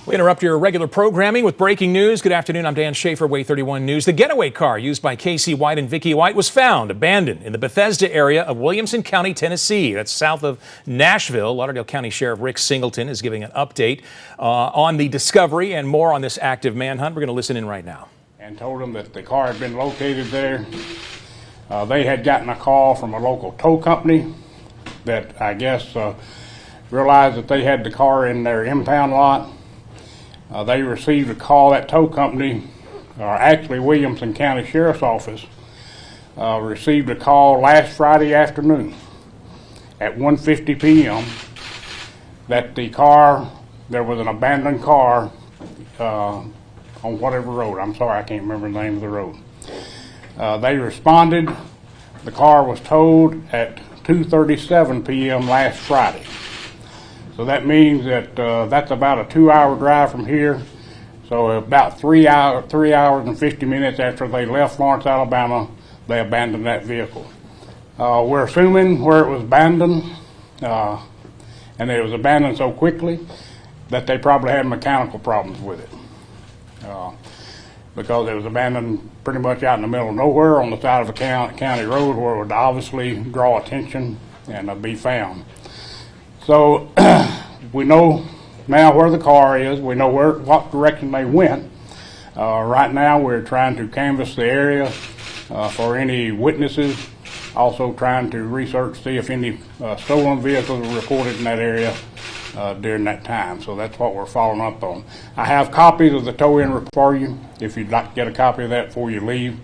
We interrupt your regular programming with breaking news. Good afternoon. I'm Dan Schaefer, Way 31 News. The getaway car used by Casey White and Vicky White was found abandoned in the Bethesda area of Williamson County, Tennessee. That's south of Nashville. Lauderdale County Sheriff Rick Singleton is giving an update on the discovery and more on this active manhunt. We're going to listen in right now. And told them that the car had been located there. They had gotten a call from a local tow company that I guess realized that they had the car in their impound lot. They received a call. That tow company, or actually Williamson County Sheriff's Office, received a call last Friday afternoon at 1:50 p.m. that there was an abandoned car on whatever road. I'm sorry, I can't remember the name of the road. They responded. The car was towed at 2:37 p.m. last Friday. So that means that that's about a 2-hour drive from here. So about 3 hours and 50 minutes after they left Florence, Alabama, they abandoned that vehicle. We're assuming where it was abandoned, and it was abandoned so quickly that they probably had mechanical problems with it. Because it was abandoned pretty much out in the middle of nowhere on the side of a county road where it would obviously draw attention and be found. So we know now where the car is. We know what direction they went. Right now we're trying to canvass the area for any witnesses, also trying to research, see if any stolen vehicles were reported in that area during that time. So that's what we're following up on. I have copies of the tow-in report for you if you'd like to get a copy of that before you leave.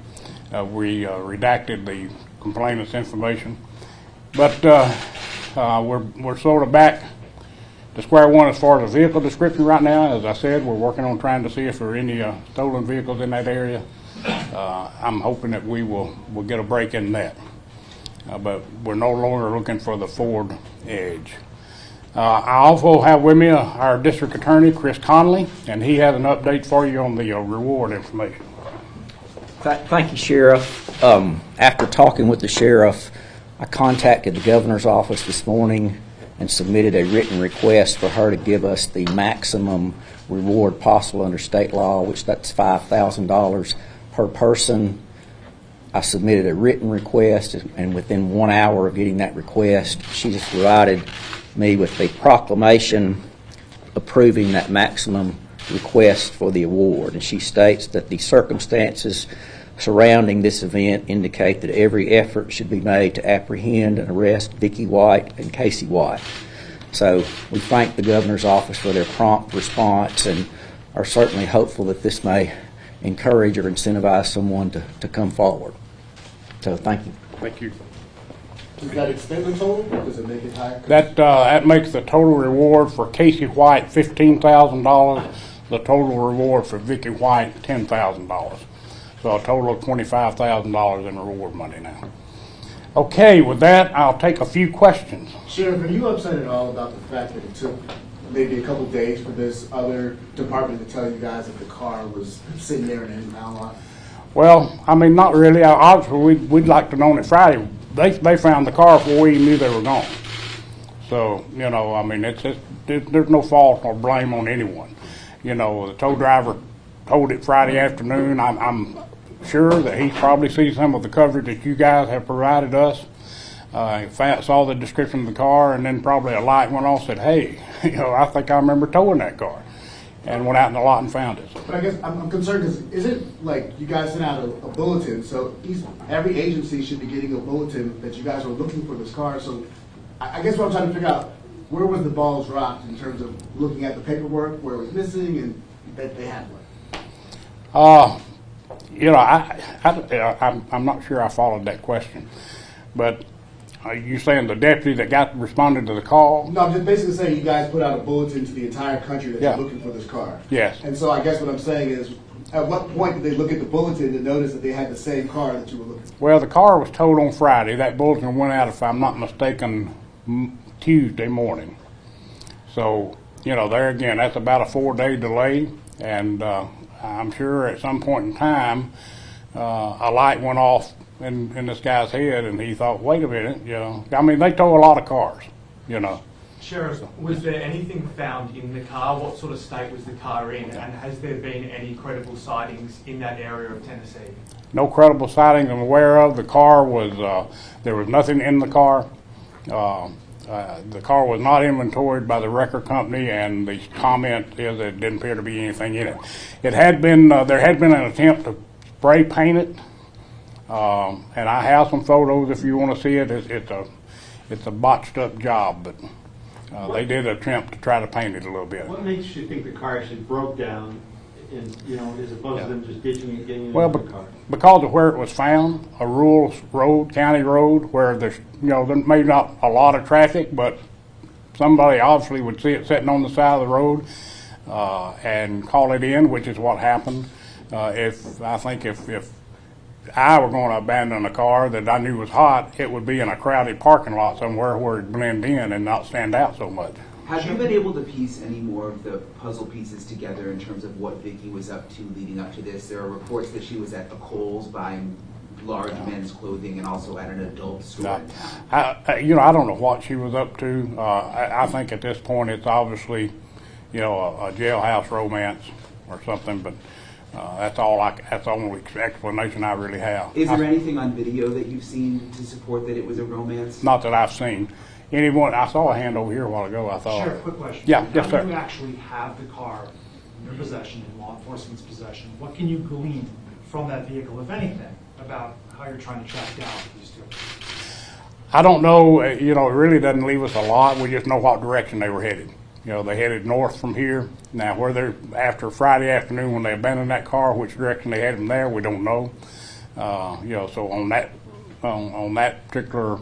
We redacted the complainant's information. But we're sort of back to square one as far as the vehicle description right now. As I said, we're working on trying to see if there are any stolen vehicles in that area. I'm hoping that we'll get a break in that. But we're no longer looking for the Ford Edge. I also have with me our district attorney, Chris Conley, and he has an update for you on the reward information. Thank you, Sheriff. After talking with the sheriff, I contacted the governor's office this morning and submitted a written request for her to give us the maximum reward possible under state law, which that's $5,000 per person. I submitted a written request, and within 1 hour of getting that request, she just provided me with a proclamation approving that maximum request for the award. And she states that the circumstances surrounding this event indicate that every effort should be made to apprehend and arrest Vicky White and Casey White. So we thank the governor's office for their prompt response and are certainly hopeful that this may encourage or incentivize someone to come forward. So thank you. Thank you. Does that extend the total, or does it make it higher? That makes the total reward for Casey White $15,000, the total reward for Vicky White $10,000. So a total of $25,000 in reward money now. Okay, with that, I'll take a few questions. Sheriff, are you upset at all about the fact that it took maybe a couple days for this other department to tell you guys that the car was sitting there in an impound lot? Well, I mean, not really. Obviously, we'd like to know it Friday. They found the car before we even knew they were gone. So, you know, I mean, there's no fault or blame on anyone. You know, the tow driver towed it Friday afternoon. I'm sure that he probably sees some of the coverage that you guys have provided us. Saw the description of the car, and then probably a light went off, said, hey, you know, I think I remember towing that car, and went out in the lot and found it. But I guess I'm concerned because is it like you guys sent out a bulletin, so every agency should be getting a bulletin that you guys are looking for this car. So I guess what I'm trying to figure out, where was the ball dropped in terms of looking at the paperwork, where it was missing, and that they had one? You know, I'm not sure I followed that question, but are you saying the deputy that responded to the call? No, I'm just basically saying you guys put out a bulletin to the entire country that Yeah. you're looking for this car. Yes. And so I guess what I'm saying is, at what point did they look at the bulletin to notice that they had the same car that you were looking for? Well, the car was towed on Friday. That bulletin went out, if I'm not mistaken, Tuesday morning. So, you know, there again, that's about a 4-day delay, and I'm sure at some point in time, a light went off in this guy's head, and he thought, wait a minute, you know. I mean, they tow a lot of cars, you know. Sheriff, was there anything found in the car? What sort of state was the car in? And has there been any credible sightings in that area of Tennessee? No credible sightings I'm aware of. The car was, there was nothing in the car. The car was not inventoried by the record company, and the comment is that it didn't appear to be anything in it. It had been, there had been an attempt to spray paint it, and I have some photos if you want to see it. It's a botched up job, but they did attempt to try to paint it a little bit. What makes you think the car actually broke down, as opposed to them just ditching it, getting it Well, into the car? because of where it was found, a rural road, county road, where there's, there may not a lot of traffic, but somebody obviously would see it sitting on the side of the road and call it in, which is what happened. I think if I were going to abandon a car that I knew was hot, it would be in a crowded parking lot somewhere where it'd blend in and not stand out so much. Have you been able to piece any more of the puzzle pieces together in terms of what Vicky was up to leading up to this? There are reports that she was at a Kohl's buying large men's clothing and also at an adult store in town. I don't know what she was up to. I think at this point it's obviously, a jailhouse romance or something, but that's the only explanation I really have. Is there anything on video that you've seen to support that it was a romance? Not that I've seen. I saw a hand over here a while ago, I thought. Sure, quick question. Yeah, yes, sir. Now you actually have the car in your possession, in law enforcement's possession. What can you glean from that vehicle, if anything, about how you're trying to track down these two? I don't know, it really doesn't leave us a lot. We just know what direction they were headed. They headed north from here. Now, where they're, after Friday afternoon when they abandoned that car, which direction they had them there, we don't know. So on that particular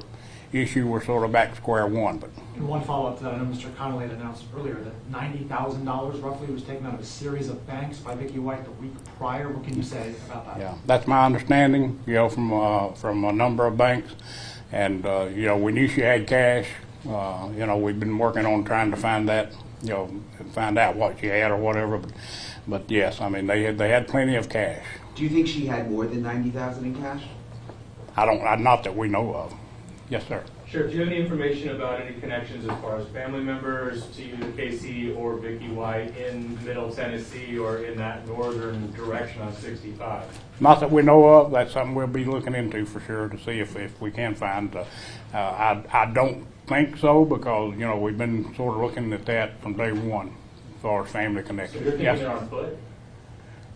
issue, we're sort of back to square one. But And one follow-up to that, I know Mr. Connolly had announced earlier that $90,000 roughly was taken out of a series of banks by Vicky White the week prior. What can you say about that? yeah, that's my understanding, from a number of banks. And, we knew she had cash. We've been working on trying to find that, find out what she had or whatever. But yes, I mean, they had plenty of cash. Do you think she had more than $90,000 in cash? Not that we know of. Yes, sir. Sure. Do you have any information about any connections as far as family members to either Casey or Vicky White in Middle Tennessee or in that northern direction on 65? Not that we know of. That's something we'll be looking into for sure to see if we can find. I don't think so because, we've been sort of looking at that from day one as far as family So connections. you're thinking Yes. they're on foot?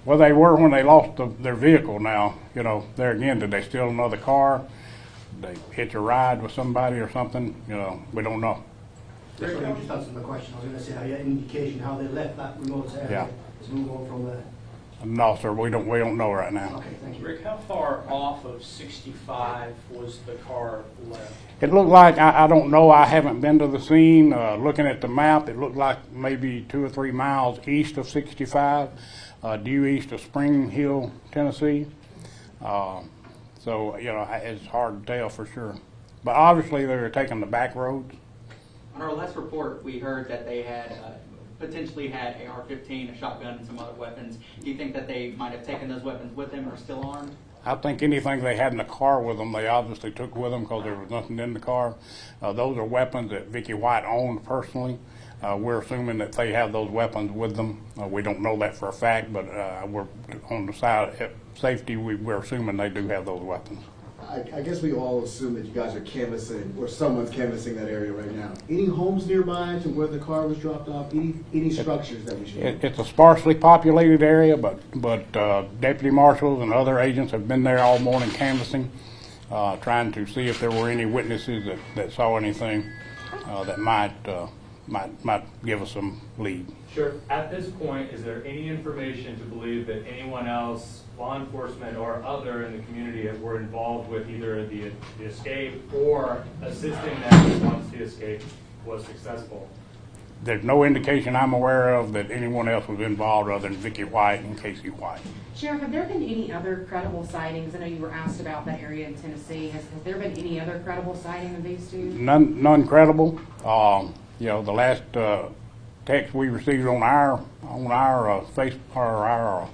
Well, they were when they lost their vehicle. Now, there again, did they steal another car? They hitch a ride with somebody or something? We don't know. Rick, you just answered my question. I was going to say, have you had any indication how they left that remote area? Yeah. Let's move on from there. No, sir, we don't know right now. Okay, thank you. Rick, how far off of 65 was the car left? It looked like, I don't know, I haven't been to the scene. Looking at the map, it looked like maybe 2 or 3 miles east of 65, due east of Spring Hill, Tennessee. So, it's hard to tell for sure. But obviously, they were taking the back roads. On our last report, we heard that they had potentially had AR-15, a shotgun, and some other weapons. Do you think that they might have taken those weapons with them or still armed? I think anything they had in the car with them, they obviously took with them because there was nothing in the car. Those are weapons that Vicky White owned personally. We're assuming that they have those weapons with them. We don't know that for a fact, but we're on the side of safety. We're assuming they do have those weapons. I guess we all assume that you guys are canvassing, or someone's canvassing that area right now. Any homes nearby to where the car was dropped off? Any structures that we should know? It's a sparsely populated area, but deputy marshals and other agents have been there all morning canvassing, trying to see if there were any witnesses that saw anything that might give us some lead. Sure. At this point, is there any information to believe that anyone else, law enforcement or other in the community, that were involved with either the escape or assisting them once the escape was successful? There's no indication I'm aware of that anyone else was involved other than Vicky White and Casey White. Sheriff, have there been any other credible sightings? I know you were asked about that area in Tennessee. Has there been any other credible sighting of these two? None credible. The last text we received on our Facebook or our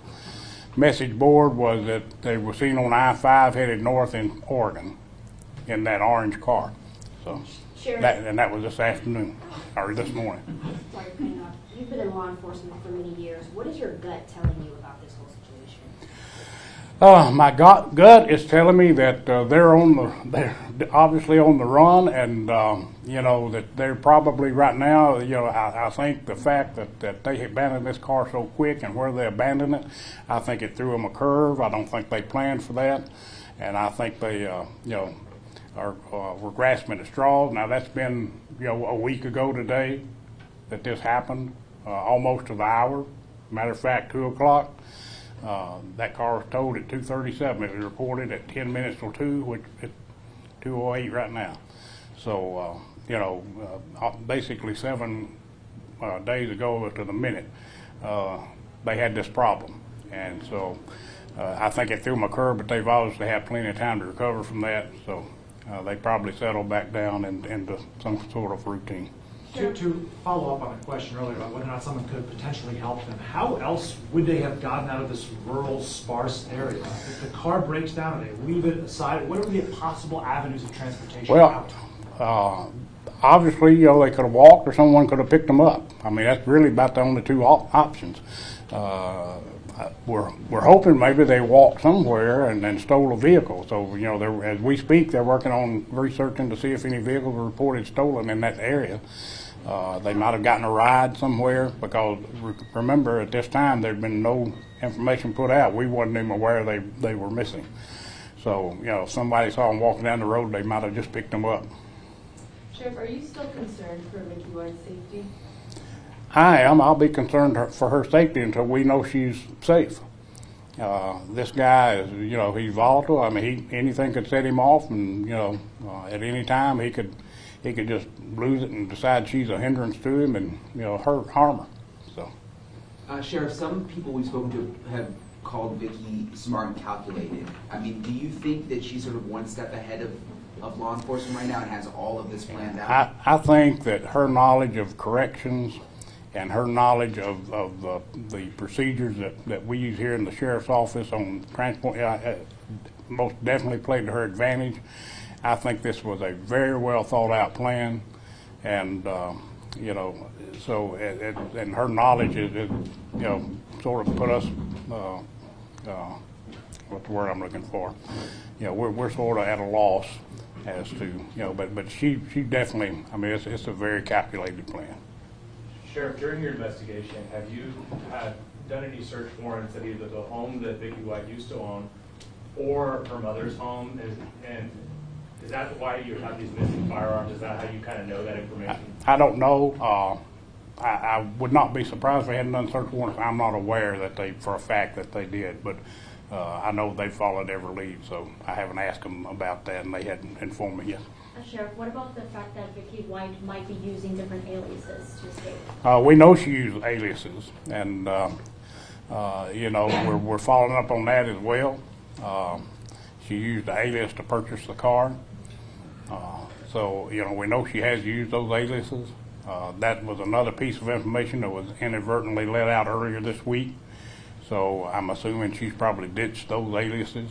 message board was that they were seen on I-5 headed north in Oregon in that orange car. So Sheriff, and that was this afternoon, or this morning. sorry for cutting off. You've been in law enforcement for many years. What is your gut telling you about this whole situation? My gut is telling me that they're obviously on the run, and you know, that they're probably right now. You know, I think the fact that they abandoned this car so quick and where they abandoned it, I think it threw them a curve. I don't think they planned for that, and I think they you know, were grasping at straws. Now that's been, you know, a week ago today that this happened, almost to the hour. Matter of fact, 2 o'clock. That car was towed at 2:37. It was reported at 10 minutes till 2, which is 2:08 right now. So, you know, basically 7 days ago to the minute, they had this problem. And so I think it threw them a curve, but they've obviously had plenty of time to recover from that. So they probably settled back down into some sort of routine. To follow up on a question earlier about whether or not someone could potentially help them, how else would they have gotten out of this rural, sparse area? If the car breaks down and they leave it aside, what are the possible avenues of transportation out? Obviously, you know, they could have walked or someone could have picked them up. I mean, that's really about the only two options. We're hoping maybe they walked somewhere and then stole a vehicle. So, you know, as we speak, they're working on researching to see if any vehicles were reported stolen in that area. They might have gotten a ride somewhere, because remember, at this time there'd been no information put out. We wasn't even aware they were missing. So, you know, if somebody saw them walking down the road, they might have just picked them up. Sheriff, are you still concerned for Vicky White's safety? I am. I'll be concerned for her safety until we know she's safe. This guy is, you know, he's volatile. I mean, anything could set him off, and, you know, at any time he could just lose it and decide she's a hindrance to him and, you know, harm her. So, Sheriff, some people we've spoken to have called Vicky smart and calculated. I mean, do you think that she's sort of one step ahead of law enforcement right now and has all of this planned out? I think that her knowledge of corrections and her knowledge of the procedures that we use here in the sheriff's office on transport most definitely played to her advantage. I think this was a very well thought out plan, and you know, so and her knowledge is, you know, sort of put us what's the word I'm looking for? You know, we're sort of at a loss as to, you know, but she definitely, I mean, it's a very calculated plan. Sheriff, during your investigation, have you done any search warrants at either the home that Vicky White used to own or her mother's home? And is that why you have these missing firearms? Is that how you kind of know that information? I don't know. I would not be surprised if they hadn't done search warrants. I'm not aware that for a fact that they did, but I know they followed every lead, so I haven't asked them about that, and they hadn't informed me yet. Sheriff, what about the fact that Vicky White might be using different aliases to escape? We know she used aliases, and you know, we're following up on that as well. She used the alias to purchase the car, so, you know, we know she has used those aliases. That was another piece of information that was inadvertently let out earlier this week. So I'm assuming she's probably ditched those aliases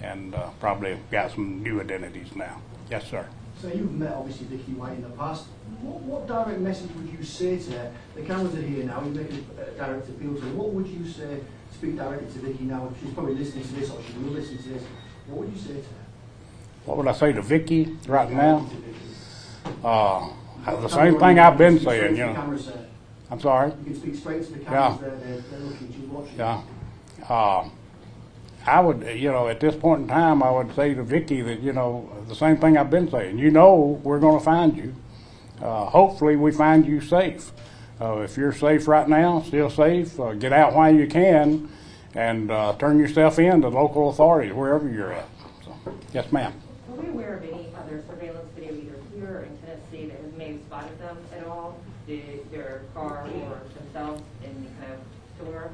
and probably got some new identities now. Yes, sir. So you've met obviously Vicky White in the past. What direct message would you say to her? The cameras are here now. You make a direct appeal to her. What would you say? Speak directly to Vicky now. She's probably listening to this, or she will listen to this. What would you say to her? What would I say to Vicky right now? The same thing I've been saying, you know. I'm sorry? You can speak straight to the cameras. They're looking, she's watching. Yeah. I would, you know, at this point in time, I would say to Vicky that, you know, the same thing I've been saying. You know, we're going to find you. Hopefully we find you safe. If you're safe right now, still safe, get out while you can and turn yourself in to local authorities, wherever you're at. So, yes, ma'am. Are we aware of any other surveillance video either here or in Tennessee that may have spotted them at all? Their car or themselves in any kind of tour?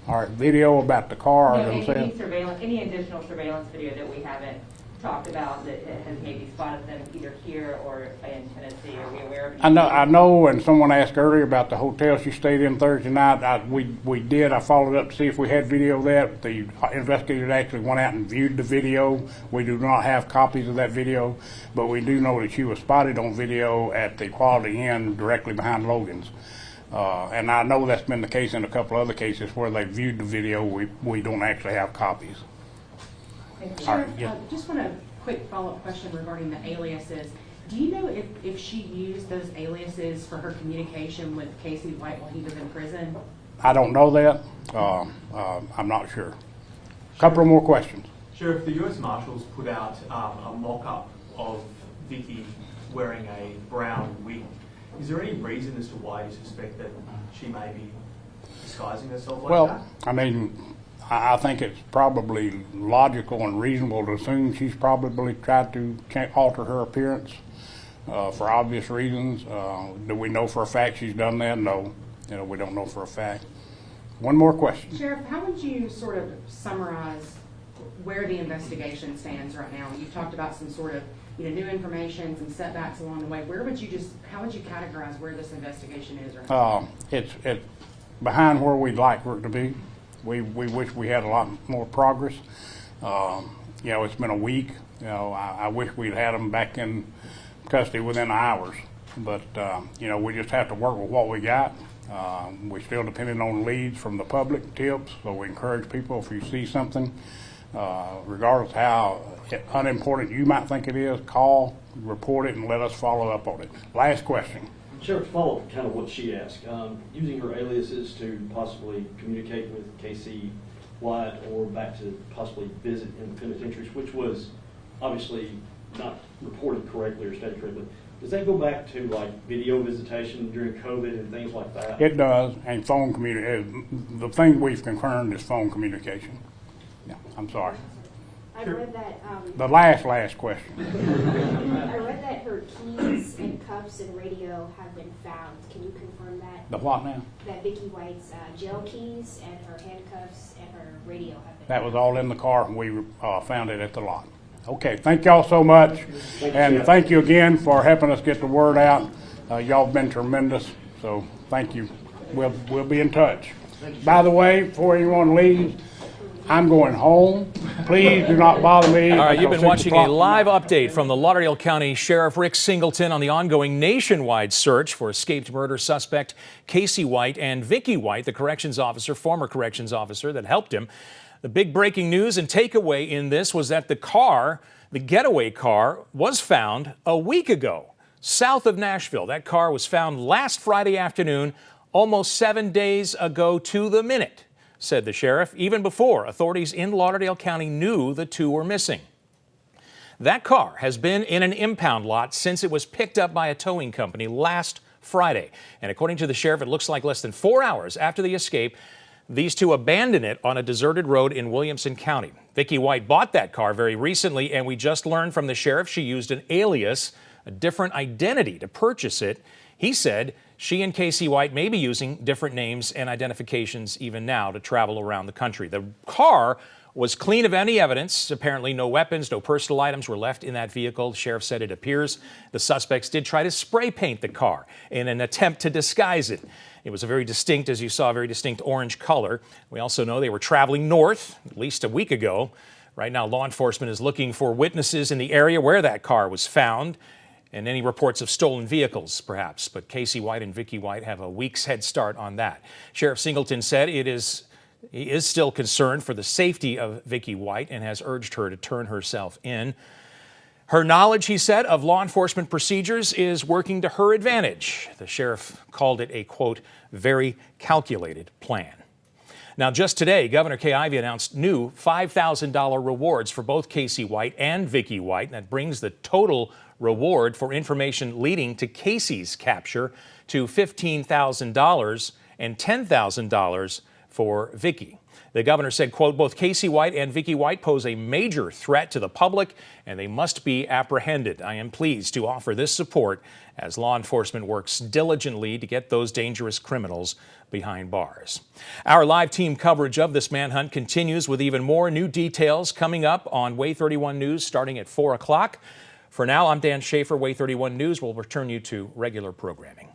All right, video about the car No, themselves. any additional surveillance video that we haven't talked about that has maybe spotted them either here or in Tennessee? Are we aware of? I know, and someone asked earlier about the hotel she stayed in Thursday night. We did. I followed up to see if we had video of that. The investigators actually went out and viewed the video. We do not have copies of that video, but we do know that she was spotted on video at the Quality Inn directly behind Logan's. And I know that's been the case in a couple other cases where they viewed the video. We don't actually have copies. Sheriff, just want a quick follow-up question regarding the aliases. Do you know if she used those aliases for her communication with Casey White while he was in prison? I don't know that. I'm not sure. A couple more questions. Sheriff, the U.S. Marshals put out a mock-up of Vicky wearing a brown wig. Is there any reason as to why you suspect that she may be disguising herself like that? Well, I mean, I think it's probably logical and reasonable to assume she's probably tried to alter her appearance for obvious reasons. Do we know for a fact she's done that? No. We don't know for a fact. One more question. Sheriff, how would you sort of summarize where the investigation stands right now? You've talked about some sort of new information, some setbacks along the way. How would you categorize where this investigation is right now? It's behind where we'd like for it to be. We wish we had a lot more progress. It's been a week. I wish we'd had them back in custody within hours. But, we just have to work with what we got. We're still depending on leads from the public, tips, so we encourage people if you see something, regardless of how unimportant you might think it is, call, report it, and let us follow up on it. Last question. Sheriff, follow up kind of what she asked. Using her aliases to possibly communicate with Casey White or back to possibly visit in the penitentiaries, which was obviously not reported correctly or stated correctly. Does that go back to like video visitation during COVID and things like that? It does, and phone communication. The thing we've confirmed is phone communication. Yeah, I'm sorry. I read that. The last question. I read that her keys and cuffs and radio have been found. Can you confirm that? The what now? That Vicky White's jail keys and her handcuffs and her radio have been That was all in the car, and we found it at the lot. Okay, thank y'all so much, and thank you again for helping us get the word out. Y'all have been tremendous, so thank you. We'll be in touch. By the way, before anyone leaves, I'm going home. Please do not bother me. All right, you've been watching a live update from the Lauderdale County Sheriff Rick Singleton on the ongoing nationwide search for escaped murder suspect Casey White and Vicky White, the former corrections officer that helped him. The big breaking news and takeaway in this was that the getaway car, was found a week ago south of Nashville. That car was found last Friday afternoon, almost 7 days ago to the minute, said the sheriff, even before authorities in Lauderdale County knew the two were missing. That car has been in an impound lot since it was picked up by a towing company last Friday. And according to the sheriff, it looks like less than 4 hours after the escape, these two abandoned it on a deserted road in Williamson County. Vicky White bought that car very recently, and we just learned from the sheriff she used an alias, a different identity to purchase it. He said she and Casey White may be using different names and identifications even now to travel around the country. The car was clean of any evidence. Apparently no weapons, no personal items were left in that vehicle. The sheriff said it appears the suspects did try to spray paint the car in an attempt to disguise it. It was a very distinct, as you saw, a very distinct orange color. We also know they were traveling north at least a week ago. Right now, law enforcement is looking for witnesses in the area where that car was found and any reports of stolen vehicles, perhaps. But Casey White and Vicky White have a week's head start on that. Sheriff Singleton said he is still concerned for the safety of Vicky White and has urged her to turn herself in. Her knowledge, he said, of law enforcement procedures is working to her advantage. The sheriff called it a, quote, very calculated plan. Now, just today, Governor Kay Ivey announced new $5,000 rewards for both Casey White and Vicky White. That brings the total reward for information leading to Casey's capture to $15,000 and $10,000 for Vicky. The governor said, quote, both Casey White and Vicky White pose a major threat to the public and they must be apprehended. I am pleased to offer this support as law enforcement works diligently to get those dangerous criminals behind bars. Our live team coverage of this manhunt continues with even more new details coming up on Way 31 News starting at 4 o'clock. For now, I'm Dan Schaefer. Way 31 News will return you to regular programming.